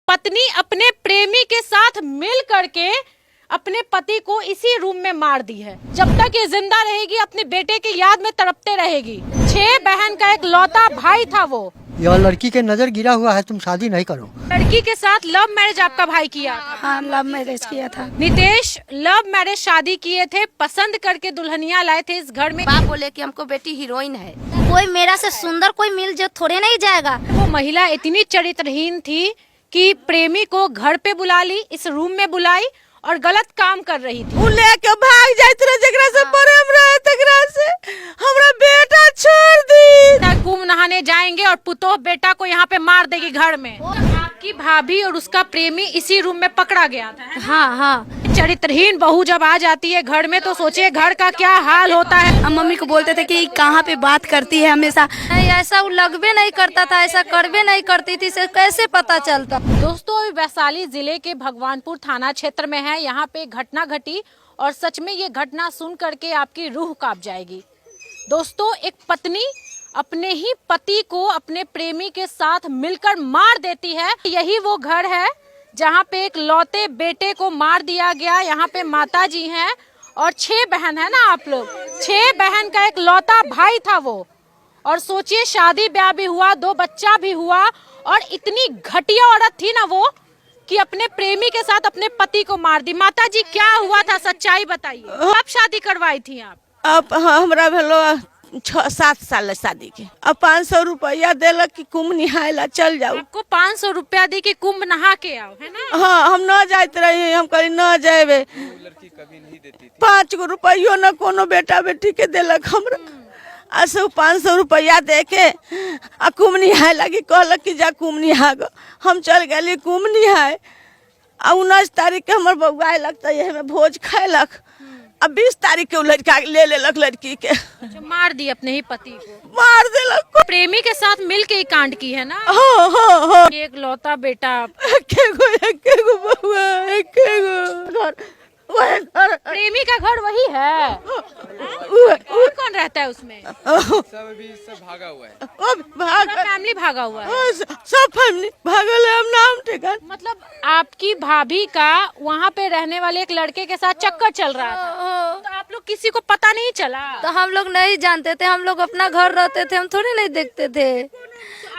पत्नी अपने प्रेमी के साथ मिल करके अपने पति को इसी रूम में मार दी है। जब तक ये जिंदा रहेगी अपने बेटे की याद में तड़पते रहेगी। 6 बहन का एक लौता भाई था वो। यह लड़की के नजर गिरा हुआ है, तुम शादी नहीं करो। लड़की के साथ लव मैरिज आपका भाई किया था? हाँ, लव मैरिज किया था। नितेश लव मैरिज शादी किए थे, पसंद करके दुल्हनिया लाए थे इस घर में। बाप बोले कि हमको बेटी हीरोइन है, कोई मेरा से सुंदर कोई मिल जो थोड़े नहीं जाएगा। वो महिला इतनी चरित्रहीन थी कि प्रेमी को घर पे बुला ली, इस रूम में बुलाई और गलत काम कर रही थी। लेके भाग जाते रहे जगरा से प्रेम रहे तगरा से हमरा बेटा छोड़ दी। कुंभ नहाने जाएंगे और पुतोह बेटा को यहाँ पे मार देगी घर में। आपकी भाभी और उसका प्रेमी इसी रूम में पकड़ा गया था। हाँ हाँ, चरित्रहीन बहू जब आ जाती है घर में तो सोचिए घर का क्या हाल होता है। हम मम्मी को बोलते थे कि कहाँ पे बात करती है हमेशा। नहीं, ऐसा वो लगबे नहीं करता था, ऐसा करबे नहीं करती थी, से कैसे पता चलता। दोस्तों, वैशाली जिले के भगवानपुर थाना क्षेत्र में है। यहाँ पे एक घटना घटी और सच में ये घटना सुन करके आपकी रूह कांप जाएगी। दोस्तों, एक पत्नी अपने ही पति को अपने प्रेमी के साथ मिलकर मार देती है। यही वो घर है जहाँ पे एक लौते बेटे को मार दिया गया। यहाँ पे माता जी हैं और 6 बहन है ना आप लोग। 6 बहन का एक लौता भाई था वो। और सोचिए शादी ब्याह भी हुआ, 2 बच्चा भी हुआ और इतनी घटिया औरत थी ना वो कि अपने प्रेमी के साथ अपने पति को मार दी। माता जी क्या हुआ था, सच्चाई बताइए। कब शादी करवाई थी आप? अब हमरा भेलो 6-7 साल शादी के। अब 500 रुपया देलक कि कुंभ निहायला चल जाओ। आपको 500 रुपया दी कि कुंभ नहा के आओ, है ना? हाँ, हम न जाते रही, हम कहीं न जाए। 5 गो रुपयो न कोनो बेटा बेटी के देलक हमरा। असो 500 रुपया दे के आ कुंभ निहाय लगी, कहलक कि जा कुंभ निहाग। हम चल गए कुंभ निहाय। आ 19 तारीख के हमर बउआ लगता है में भोज खायलक। अब 20 तारीख के उ लड़का ले लेलक लड़की के। अच्छा, मार दी अपने ही पति को, मार देलक। प्रेमी के साथ मिल के ही कांड की है ना? हाँ हाँ हाँ। एक लौता बेटा, एके गो बउआ, एके गो घर। प्रेमी का घर वही है। कौन कौन रहता है उसमें? सब भागा हुआ है। पूरा फैमिली भागा हुआ है। सब फैमिली भागल है। हम नाम ठिकान। मतलब आपकी भाभी का वहाँ पे रहने वाले एक लड़के के साथ चक्कर चल रहा था, तो आप लोग किसी को पता नहीं चला? तो हम लोग नहीं जानते थे, हम लोग अपना घर रहते थे, हम थोड़ी नहीं देखते थे।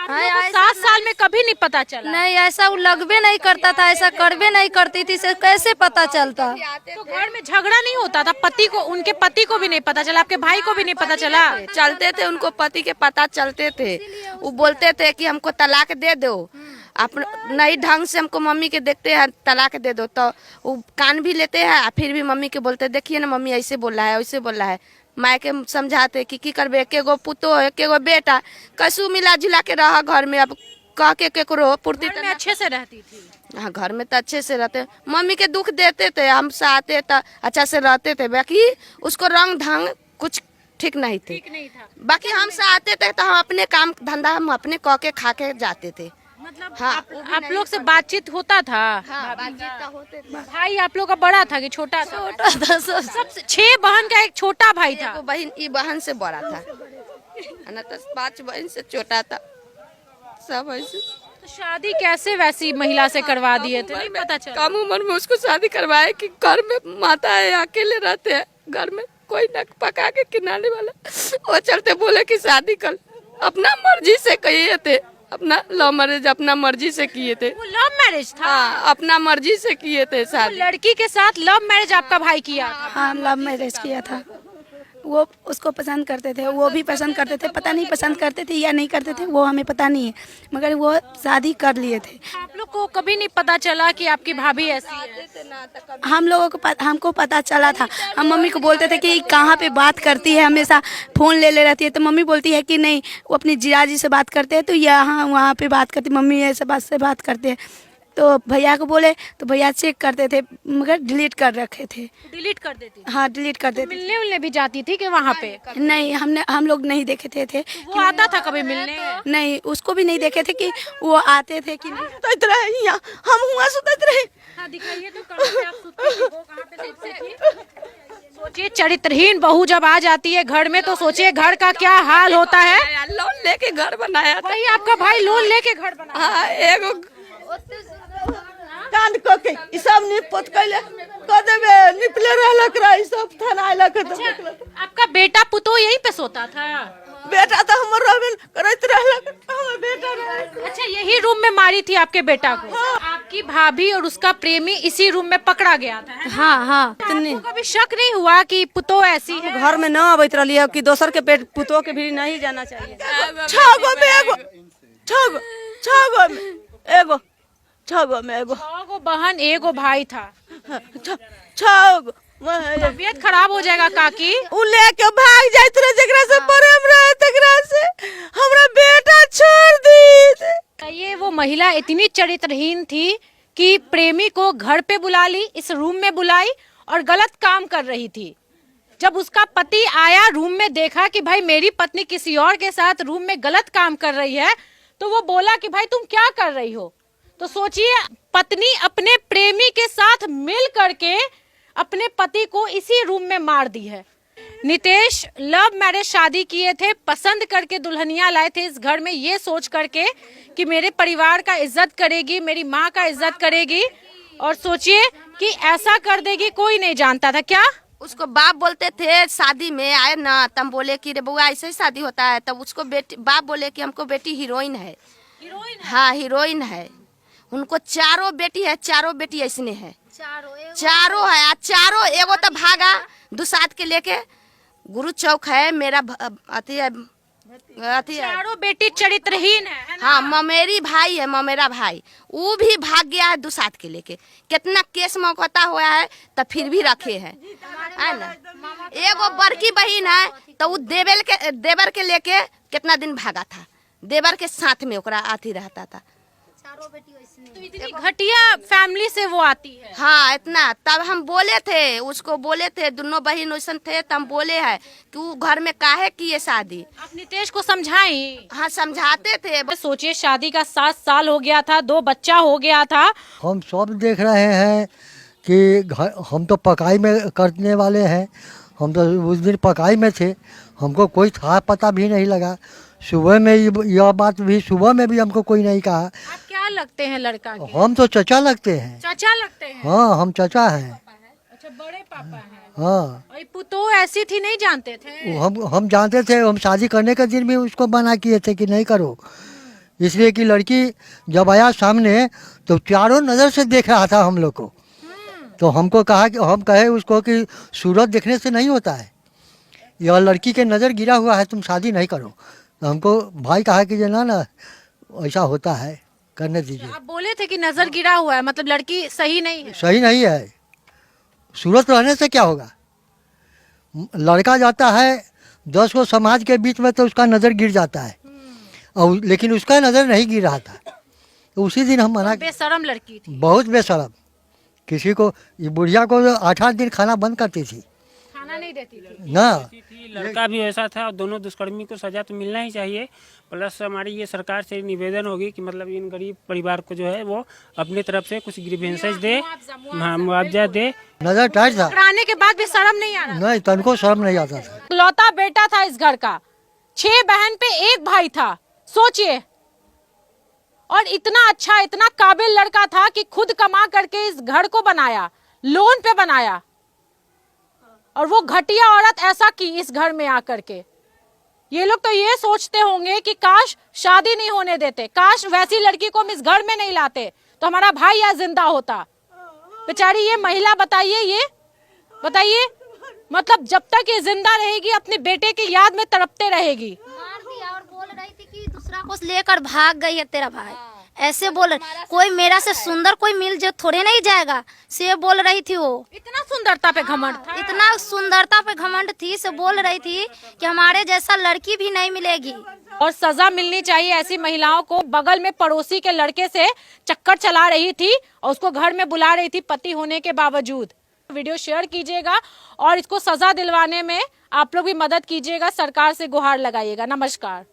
7 साल में कभी नहीं पता चला? नहीं, ऐसा वो लगबे नहीं करता था, ऐसा करबे नहीं करती थी, से कैसे पता चलता। तो घर में झगड़ा नहीं होता था? पति को, उनके पति को भी नहीं पता चला, आपके भाई को भी नहीं पता चला? चलते थे, उनको पति के पता चलते थे। वो बोलते थे कि हमको तलाक दे दो, आप नई ढंग से हमको मम्मी के देखते हैं तलाक दे दो। तो वो कान भी लेते हैं, फिर भी मम्मी के बोलते देखिए ना मम्मी ऐसे बोल रहा है, वैसे बोल रहा है। माँ के समझाते कि की करबे, एके गो पुतो एके गो बेटा, कसू मिला जुला के रहा घर में। अब कह के केकरो पूर्ति घर में अच्छे से रहती थी? हाँ, घर में तो अच्छे से रहते। मम्मी के दुख देते थे, हम साथे तो अच्छा से रहते थे। बाकी उसको रंग ढंग कुछ ठीक नहीं थे। ठीक नहीं था। बाकी हम साथे थे तो हम अपने काम धंधा हम अपने कह के खा के जाते थे। मतलब हाँ, आप लोग से बातचीत होता था? हाँ, बातचीत तो होते थे। भाई आप लोग का बड़ा था कि छोटा था? छोटा था सब। सबसे 6 बहन का एक छोटा भाई था। एगो बहन, ई बहन से बड़ा था, ना तो 5 बहन से छोटा था। सब ऐसे। तो शादी कैसे वैसी महिला से करवा दिए थे? नहीं पता चला? कम उम्र में उसको शादी करवाए कि घर में माता है, अकेले रहते हैं, घर में कोई न पका के खिलाने वाला। वो चलते बोले कि शादी कर। अपना मर्जी से किए थे, अपना लव मैरिज अपना मर्जी से किए थे। वो लव मैरिज था? हाँ, अपना मर्जी से किए थे तो शादी। लड़की के साथ लव मैरिज आपका भाई किया था? हाँ, लव मैरिज किया था। वो उसको पसंद करते थे, वो भी पसंद करते थे। पता नहीं पसंद करते थे या नहीं करते थे, वो हमें पता नहीं है, मगर वो शादी कर लिए थे। आप लोग को कभी नहीं पता चला कि आपकी भाभी ऐसी है? हम लोगों को हमको पता चला था। हम मम्मी को बोलते थे कि कहाँ पे बात करती है, हमेशा फ़ोन ले रहती है। तो मम्मी बोलती है कि नहीं, वो अपनी जीजा जी से बात करते हैं, तो यहाँ वहाँ पे बात करती, मम्मी ऐसे बात से बात करते हैं। तो भैया को बोले तो भैया चेक करते थे, मगर डिलीट कर रखे थे। डिलीट कर देती थी? हाँ, डिलीट कर देते। मिलने उलने भी जाती थी कि वहाँ पे? नहीं, हम लोग नहीं देखे थे। वो आता था कभी मिलने? नहीं, उसको भी नहीं देखे थे कि वो आते थे कि नहीं। सुतत रहे यहाँ, हम हुआ सुतत रहे। हाँ, दिखाइए तो कहाँ पे आप सुतती थी, वो कहाँ पे सुतती थी? सोचिए चरित्रहीन बहू जब आ जाती है घर में तो सोचिए घर का क्या हाल होता है। लोन लेके घर बनाया था। वही आपका भाई लोन लेके घर बना? हाँ, एगो कांड के ई सब निपोत कैले क देबे निपले रहलक रहा ई सब थाना आइलक त आपका बेटा पुतो यहीं पे सोता था? बेटा तो हमर रहबे करत रहलक हमर बेटा रहे। अच्छा, यही रूम में मारी थी आपके बेटा को? आपकी भाभी और उसका प्रेमी इसी रूम में पकड़ा गया था, है ना? हाँ हाँ आपको कभी शक नहीं हुआ कि पुतो ऐसी है? घर में न अबैत रही है कि दोसर के पेट पुतो के भी नहीं जाना चाहिए। छगो में एगो छगो में एगो छह गो बहन एगो भाई था। छगो तबीयत खराब हो जाएगा काकी। उ लेके भाग जाइत रहे जेकरा से प्रेम रहे तकरा से हमरा बेटा छोड़ दी। ये वो महिला इतनी चरित्रहीन थी कि प्रेमी को घर पे बुला ली, इस रूम में बुलाई और गलत काम कर रही थी। जब उसका पति आया, रूम में देखा कि भाई मेरी पत्नी किसी और के साथ रूम में गलत काम कर रही है, तो वो बोला कि भाई तुम क्या कर रही हो। तो सोचिए, पत्नी अपने प्रेमी के साथ मिल करके अपने पति को इसी रूम में मार दी है। नितेश लव मैरिज शादी किए थे, पसंद करके दुल्हनिया लाए थे इस घर में, ये सोच करके कि मेरे परिवार का इज्जत करेगी, मेरी माँ का इज्जत करेगी, और सोचिए कि ऐसा कर देगी। कोई नहीं जानता था क्या? उसको बाप बोलते थे शादी में आए ना, तब बोले कि रे बउआ ऐसे ही शादी होता है। तब उसको बाप बोले कि हमको बेटी हीरोइन है। हाँ हीरोइन है, उनको चारों बेटी है, चारों बेटी ऐसने है, चारों है। चारों एगो तो भागा दुसाद के लेके, गुरु चौक है मेरा अति है। चारों बेटी चरित्रहीन है ना? हाँ ममेरी भाई है, ममेरा भाई, वो भी भाग गया है दुसाद के लेके। कितना केस मौकता हुआ है तब फिर भी रखे हैं, है ना। एगो बड़की बहन है तो वो देवर के लेके कितना दिन भागा था, देवर के साथ में ओकरा आती रहता था। तो इतनी घटिया फैमिली से वो आती है। हाँ इतना, तब हम बोले थे उसको, बोले थे दोनों बहन वैसन थे, तब हम बोले हैं कि वो घर में काहे की ये शादी। आप नितेश को समझाई? हाँ समझाते थे। सोचिए, शादी का 7 साल हो गया था, 2 बच्चा हो गया था। हम सब देख रहे हैं कि हम तो पकाई में करने वाले हैं, हम तो उस दिन पकाई में थे, हमको कोई था पता भी नहीं लगा। सुबह में यह बात भी, सुबह में भी हमको कोई नहीं कहा। आप क्या लगते हैं लड़का के? हम तो चचा लगते हैं। चाचा लगते हैं? हाँ हम चचा हैं। अच्छा, बड़े पापा हैं। हाँ और पुतो ऐसी थी, नहीं जानते थे? हम जानते थे, हम शादी करने के दिन भी उसको मना किए थे कि नहीं करो, इसलिए कि लड़की जब आया सामने तो चारों नज़र से देख रहा था हम लोग को। तो हमको कहा कि हम कहे उसको कि सूरत देखने से नहीं होता है, यह लड़की के नज़र गिरा हुआ है, तुम शादी नहीं करो। तो हमको भाई कहा कि ना ऐसा होता है, करने दीजिए। आप बोले थे कि नजर गिरा हुआ है, मतलब लड़की सही नहीं है? सही नहीं है, सूरत रहने से क्या होगा। लड़का जाता है 10 को समाज के बीच में तो उसका नज़र गिर जाता है, और लेकिन उसका नज़र नहीं गिर रहा था। तो उसी दिन हम मना, बेशरम लड़की थी, बहुत बेशरम। किसी को, ये बुढ़िया को 8-8 दिन खाना बंद करती थी, खाना नहीं देती थी ना। लड़का भी वैसा था, और दोनों दुष्कर्मी को सजा तो मिलना ही चाहिए। प्लस हमारी ये सरकार से निवेदन होगी कि मतलब इन गरीब परिवार को जो है वो अपनी तरफ से कुछ ग्रीवेंसेस दे, मुआवजा दे। नजर टाइट था, पकड़ाने के बाद भी शर्म नहीं आ रहा? नहीं, तनको शर्म नहीं आता था। लौता बेटा था इस घर का, 6 बहन पे 1 भाई था, सोचिए। और इतना अच्छा, इतना काबिल लड़का था कि खुद कमा करके इस घर को बनाया, लोन पे बनाया। और वो घटिया औरत ऐसा की इस घर में आकर के। ये लोग तो ये सोचते होंगे कि काश शादी नहीं होने देते, काश वैसी लड़की को हम इस घर में नहीं लाते तो हमारा भाई यहाँ जिंदा होता। बेचारी ये महिला, बताइए, मतलब जब तक ये जिंदा रहेगी अपने बेटे की याद में तड़पते रहेगी। मार दिया और बोल रही थी कि दूसरा को लेकर भाग गई है तेरा भाई, ऐसे बोल रही। कोई मेरा से सुंदर कोई मिल जो थोड़े नहीं जाएगा, से बोल रही थी वो। इतना सुंदरता पे घमंड था, इतना सुंदरता पे घमंड थी, से बोल रही थी कि हमारे जैसा लड़की भी नहीं मिलेगी। और सजा मिलनी चाहिए ऐसी महिलाओं को। बगल में पड़ोसी के लड़के से चक्कर चला रही थी और उसको घर में बुला रही थी पति होने के बावजूद। वीडियो शेयर कीजिएगा और इसको सजा दिलवाने में आप लोग भी मदद कीजिएगा, सरकार से गुहार लगाइएगा। नमस्कार।